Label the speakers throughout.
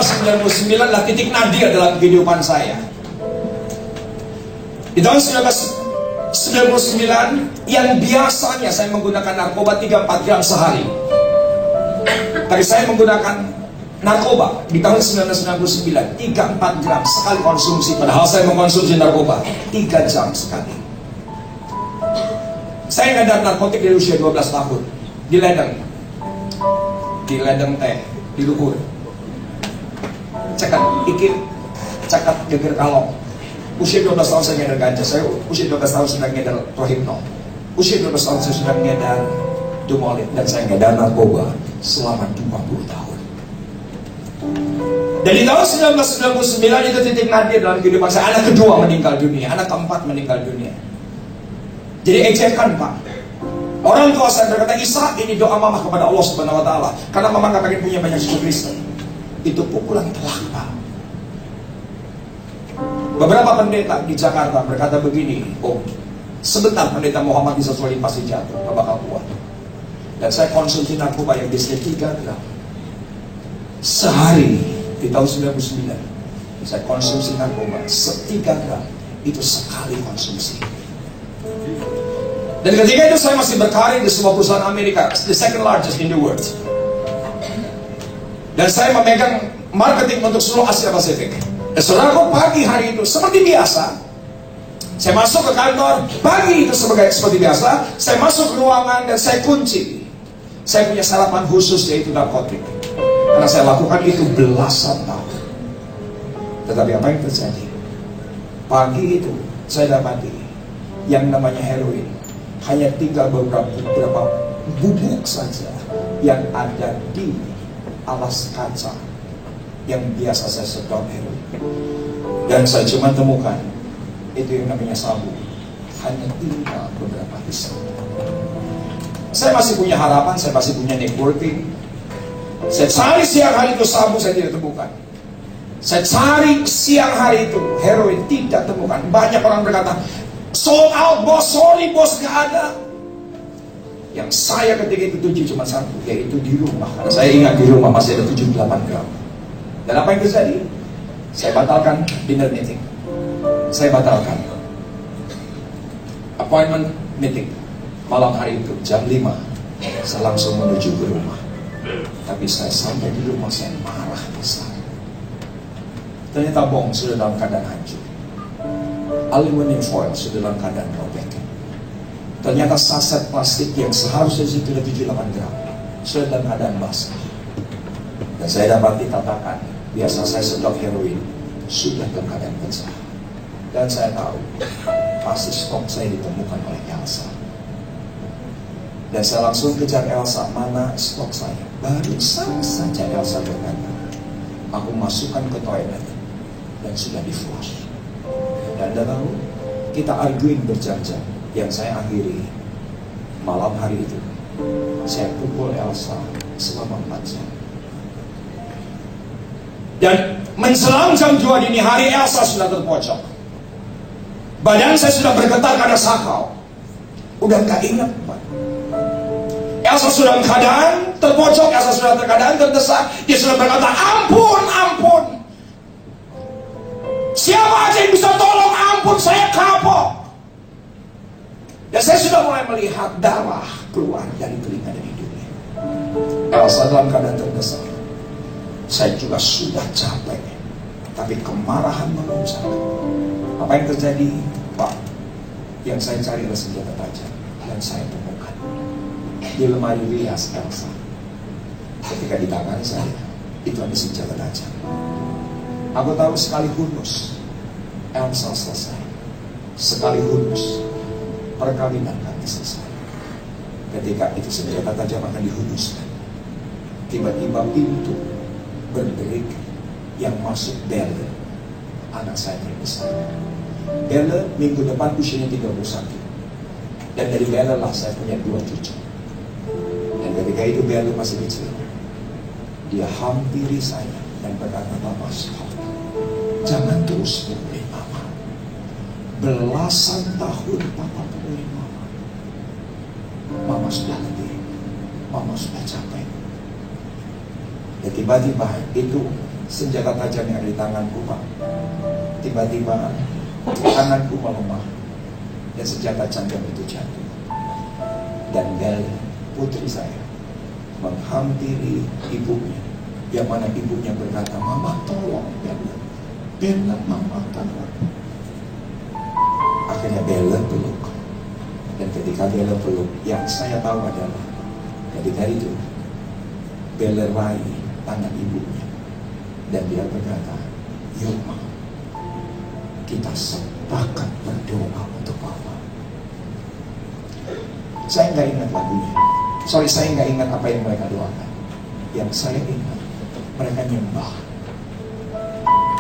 Speaker 1: 1999 adalah titik nadir dalam kehidupan saya. Di tahun 1999 yang biasanya saya menggunakan narkoba 3-4 gram sehari, tapi saya menggunakan narkoba di tahun 1999 3-4 gram sekali konsumsi. Padahal saya mengkonsumsi narkoba 3 jam sekali. Saya ngedar narkotik dari usia 12 tahun. Di ledeng teh, di luhur, cekat ikir, cekat geger kalong. Usia 12 tahun saya ngedar ganja. Saya usia 12 tahun sudah ngedar Rohypnol. Usia 12 tahun saya sudah ngedar Dumolit. Dan saya ngedar narkoba selama 20 tahun. Dari tahun 1999 itu titik nadir dalam kehidupan saya. Anak kedua meninggal dunia, anak keempat meninggal dunia. Jadi ejekan, Pak. Orang tua saya berkata, Isa, ini doa mama kepada Allah Subhanahu Wa Taala, karena mama gak pengen punya banyak suku Kristen. Itu pukulan telak, Pak. Beberapa pendeta di Jakarta berkata begini, oh, sebentar pendeta Muhammad bisa Solim pasti jatuh, gak bakal kuat. Dan saya konsumsi narkoba yang biasanya 3 gram sehari. Di tahun 99 saya konsumsi narkoba 3 gram, itu sekali konsumsi. Dan ketika itu saya masih berkarir di sebuah perusahaan Amerika, the second largest in the world. Dan saya memegang marketing untuk seluruh Asia Pasifik. Dan saudaraku, pagi hari itu seperti biasa, saya masuk ke kantor. Pagi itu seperti biasa, saya masuk ke ruangan dan saya kunci. Saya punya sarapan khusus, yaitu narkotik. Karena saya lakukan itu belasan tahun. Tetapi apa yang terjadi? Pagi itu saya dapati yang namanya heroin hanya tinggal beberapa bubuk saja yang ada di alas kaca yang biasa saya sedot heroin. Dan saya cuma temukan itu yang namanya sabu, hanya tinggal beberapa hisap. Saya masih punya harapan, saya masih punya networking. Saya cari siang hari itu sabu, saya tidak temukan. Saya cari siang hari itu heroin, tidak temukan. Banyak orang berkata, sold out bos, sorry bos, gak ada. Yang saya ketika itu tuju cuma satu, yaitu di rumah. Karena saya ingat di rumah masih ada 78 gram. Dan apa yang terjadi? Saya batalkan dinner meeting. Saya batalkan appointment meeting malam hari itu jam 5. Saya langsung menuju ke rumah. Tapi saya sampai di rumah, saya marah besar. Ternyata bong sudah dalam keadaan hancur, aluminium foil sudah dalam keadaan robek. Ternyata saset plastik yang seharusnya itu 78 gram sudah dalam keadaan basah. Dan saya dapat dikatakan, biasa saya sedot heroin sudah dalam keadaan pecah. Dan saya tahu pasti stok saya ditemukan oleh Elsa. Dan saya langsung kejar Elsa, mana stok saya. Baru saja Elsa berkata, aku masukkan ke toilet dan sudah di flush. Dan lalu kita arguing berjam-jam. Yang saya akhiri malam hari itu, saya pukul Elsa selama 4 jam. Dan menjelang jam 2 dini hari, Elsa sudah terpojok. Badan saya sudah bergetar karena sakau. Udah gak ingat, Pak. Elsa sudah dalam keadaan terpojok, Elsa sudah dalam keadaan terdesak. Dia sudah berkata, ampun, ampun. Siapa aja yang bisa tolong, ampun, saya kapok. Dan saya sudah mulai melihat darah keluar dari telinga dan hidungnya. Elsa dalam keadaan terdesak. Saya juga sudah capek, tapi kemarahan memuncak. Apa yang terjadi, Pak? Yang saya cari adalah senjata tajam, dan saya temukan di lemari rias Elsa. Ketika di tangan saya, itu ada senjata tajam. Aku tahu sekali hunus Elsa selesai. Sekali hunus perkawinan kami selesai. Ketika itu senjata tajam akan dihunuskan, tiba-tiba pintu berderik. Yang masuk Belle, anak saya terbesar. Belle minggu depan usianya 31. Dan dari Belle lah saya punya 2 cucu. Dan ketika itu Belle masih kecil, dia hampiri saya dan berkata, Mama stop, jangan terus pukulin Mama. Belasan tahun Papa pukulin Mama. Mama sudah letih, Mama sudah capek. Dan tiba-tiba itu senjata tajam yang ada di tanganku, Pak. Tiba-tiba tanganku melemah dan senjata tajam itu jatuh. Dan Bel, putri saya, menghampiri ibunya, yang mana ibunya berkata, "Mama tolong Bella, Bella, Mama tolong." Akhirnya Bella peluk. Dan ketika Bella peluk, yang saya tahu adalah ketika itu Bella raih tangan ibunya dan dia berkata, "Yuk Ma, kita sepakat berdoa untuk Papa." Saya nggak ingat lagunya. Saya nggak ingat apa yang mereka doakan. Yang saya ingat, mereka nyembah.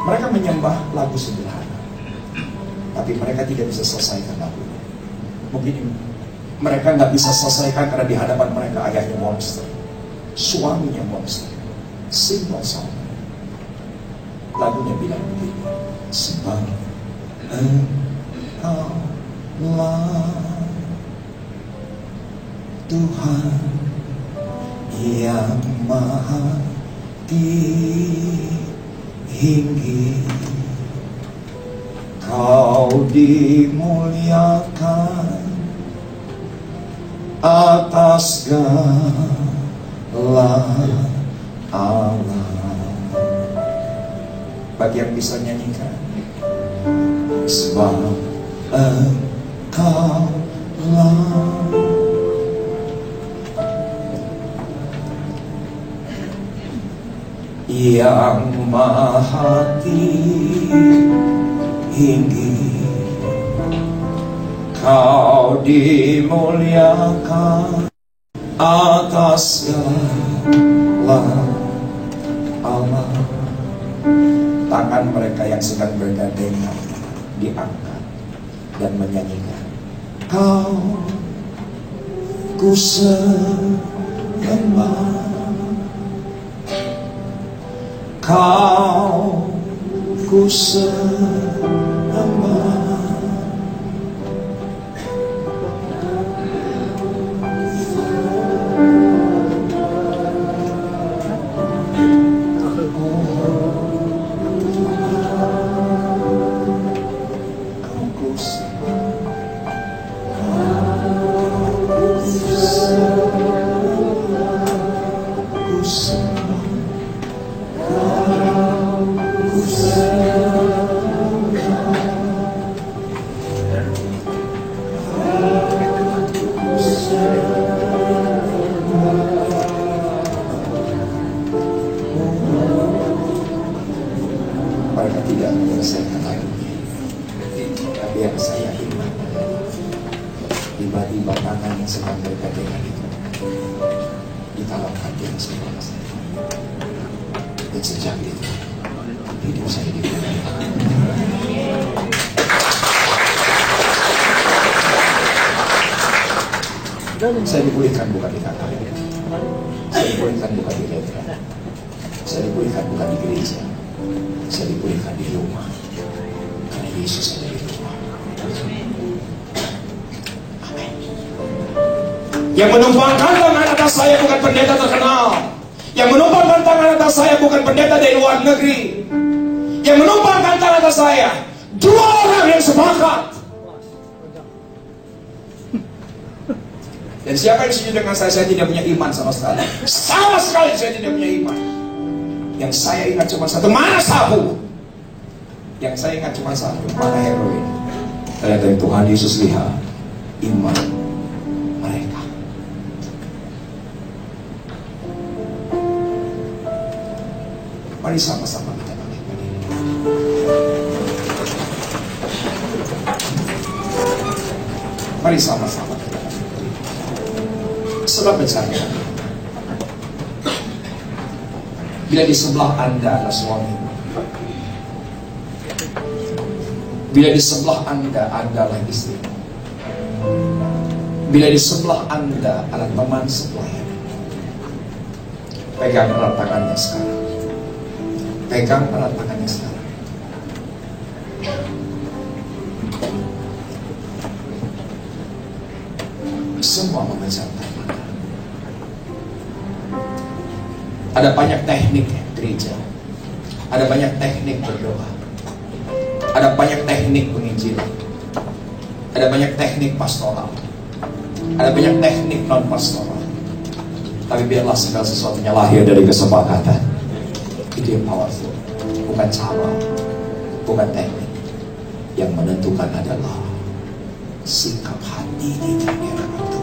Speaker 1: Mereka menyembah lagu sederhana, tapi mereka tidak bisa selesaikan lagunya. Mungkin mereka nggak bisa selesaikan karena di hadapan mereka ayahnya monster, suaminya monster. Simple song. Lagunya bilang begini, "Sebab Engkaulah Tuhan yang maha tinggi, Kau dimuliakan atas segala alam." Bagi yang bisa nyanyikan, sebab Engkaulah yang maha tinggi, Kau dimuliakan atas segala alam. Tangan mereka yang sedang bergandengan diangkat dan menyanyikan, "Kau ku sembah, Kau ku sembah." Mereka tidak menyelesaikan lagunya, tapi yang saya ingat, tiba-tiba tangan yang sedang bergandengan itu ditalamkan di atas kepala saya. Dan sejak itu hidup saya dipulihkan. Saya dipulihkan bukan di kantor, saya dipulihkan bukan di letra, saya dipulihkan bukan di gereja, saya dipulihkan di rumah, karena Yesus ada di rumah. Amin. Yang menumpangkan tangan atas saya bukan pendeta terkenal, yang menumpangkan tangan atas saya bukan pendeta dari luar negeri, yang menumpangkan tangan atas saya dua orang yang sepakat. Dan siapa yang setuju dengan saya tidak punya iman sama sekali. Sama sekali saya tidak punya iman. Yang saya ingat cuma satu, mana sabu? Yang saya ingat cuma satu, mana heroin? Ternyata Tuhan Yesus lihat iman mereka. Mari sama-sama kita bangkitkan ini. Mari sama-sama kita. Sebab bercanda, bila di sebelah Anda adalah suami, bila di sebelah Anda adalah istri, bila di sebelah Anda adalah teman sebelayan, pegang erat tangannya sekarang. Pegang erat tangannya sekarang. Semua memejamkan mata. Ada banyak teknik gereja. Ada banyak teknik berdoa. Ada banyak teknik penginjilan. Ada banyak teknik pastoral. Ada banyak teknik non pastoral. Tapi biarlah segala sesuatunya lahir dari kesepakatan. Itu yang powerful. Bukan cara, bukan teknik. Yang menentukan adalah sikap hati di dalam